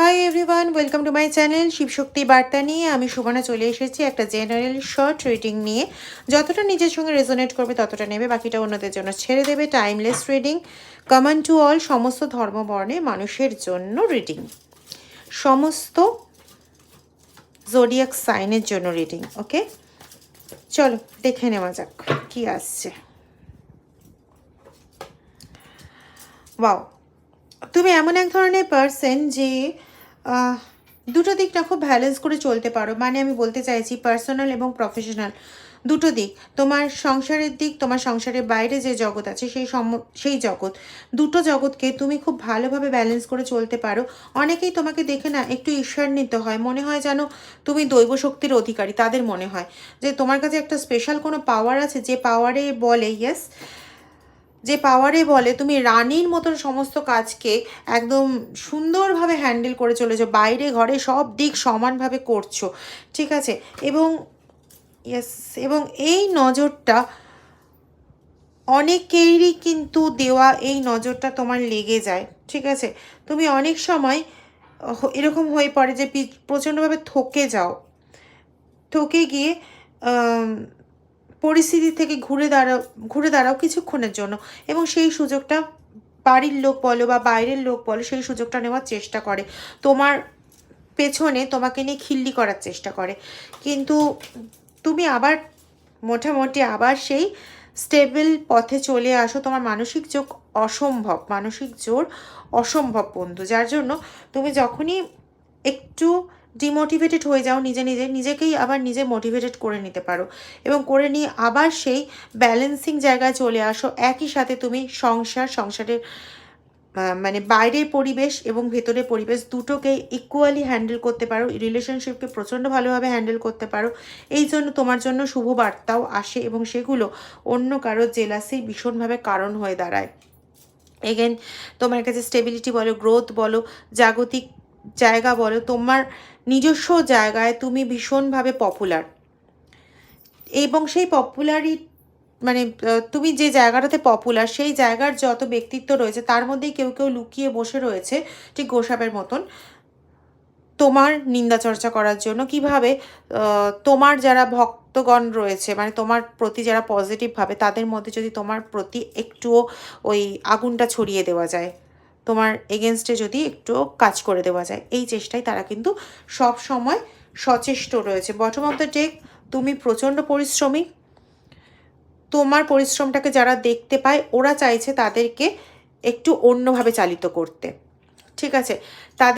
Hi everyone, welcome to my channel Shivshakti বার্তা নিয়ে আমি সুবর্ণা চলে এসেছি একটা জেনারেল শর্ট রিডিং নিয়ে। যতটা নিজের সঙ্গে রেজোনেট করবে ততটা নেবে, বাকিটা অন্যদের জন্য ছেড়ে দেবে। Timeless reading, common to all, সমস্ত ধর্মবর্ণে মানুষের জন্য রিডিং, সমস্ত জোডিয়াক সাইনের জন্য রিডিং। ওকে, চলো দেখে নেওয়া যাক কি আসছে। ওয়াও, তুমি এমন এক ধরনের পার্সন যে দুটো দিকটা খুব ব্যালেন্স করে চলতে পারো। মানে আমি বলতে চাইছি পার্সোনাল এবং প্রফেশনাল দুটো দিক, তোমার সংসারের দিক, তোমার সংসারের বাইরে যে জগৎ আছে সেই জগৎ, দুটো জগৎকে তুমি খুব ভালোভাবে ব্যালেন্স করে চলতে পারো। অনেকেই তোমাকে দেখে না একটু ঈর্ষান্বিত হয়, মনে হয় যেন তুমি দৈব শক্তির অধিকারী। তাদের মনে হয় যে তোমার কাছে একটা স্পেশাল কোনো পাওয়ার আছে, যে পাওয়ারে বলে ইয়েস, যে পাওয়ারে বলে তুমি রানীর মতন সমস্ত কাজকে একদম সুন্দরভাবে হ্যান্ডেল করে চলেছো, বাইরে ঘরে সব দিক সমানভাবে করছো, ঠিক আছে। এবং ইয়েস, এবং এই নজরটা অনেকেরই কিন্তু দেওয়া, এই নজরটা তোমার লেগে যায়, ঠিক আছে। তুমি অনেক সময় এরকম হয়ে পড়ে যে প্রচণ্ডভাবে থকে যাও, থকে গিয়ে পরিস্থিতি থেকে ঘুরে দাঁড়াও কিছুক্ষণের জন্য, এবং সেই সুযোগটা বাড়ির লোক বলো বা বাইরের লোক বলো সেই সুযোগটা নেওয়ার চেষ্টা করে, তোমার পেছনে তোমাকে নিয়ে খিল্লি করার চেষ্টা করে। কিন্তু তুমি আবার মোটামুটি আবার সেই স্টেবল পথে চলে আসো। তোমার মানসিক জোর অসম্ভব বন্ধু, যার জন্য তুমি যখনই একটু ডিমোটিভেটেড হয়ে যাও নিজেকেই আবার নিজে মোটিভেটেড করে নিতে পারো, এবং করে নিয়ে আবার সেই ব্যালেন্সিং জায়গায় চলে আসো। একই সাথে তুমি সংসারের মানে বাইরের পরিবেশ এবং ভেতরের পরিবেশ দুটোকেই ইকুয়ালি হ্যান্ডেল করতে পারো, রিলেশনশিপকে প্রচণ্ড ভালোভাবে হ্যান্ডেল করতে পারো। এই জন্য তোমার জন্য শুভ বার্তাও আসে, এবং সেগুলো অন্য কারো জেলাসির ভীষণভাবে কারণ হয়ে দাঁড়ায়। এগেন, তোমার কাছে স্টেবিলিটি বলো, গ্রোথ বলো, জাগতিক জায়গা বলো, তোমার নিজস্ব জায়গায় তুমি ভীষণভাবে পপুলার, এবং সেই মানে তুমি যে জায়গাটাতে পপুলার সেই জায়গার যত ব্যক্তিত্ব রয়েছে তার মধ্যেই কেউ কেউ লুকিয়ে বসে রয়েছে ঠিক গোসাপের মতন তোমার নিন্দা চর্চা করার জন্য। কিভাবে তোমার যারা ভক্তগণ রয়েছে, মানে তোমার প্রতি যারা পজিটিভ ভাবে, তাদের মধ্যে যদি তোমার প্রতি একটুও ওই আগুনটা ছড়িয়ে দেওয়া যায়, তোমার এগেনস্টে যদি একটুও কাজ করে দেওয়া যায়, এই চেষ্টায় তারা কিন্তু সব সময় সচেষ্ট রয়েছে। বটম অফ দ্য ডেক, তুমি প্রচণ্ড পরিশ্রমী, তোমার পরিশ্রমটাকে যারা দেখতে পায় ওরা চাইছে তাদেরকে একটু অন্যভাবে চালিত করতে, ঠিক আছে।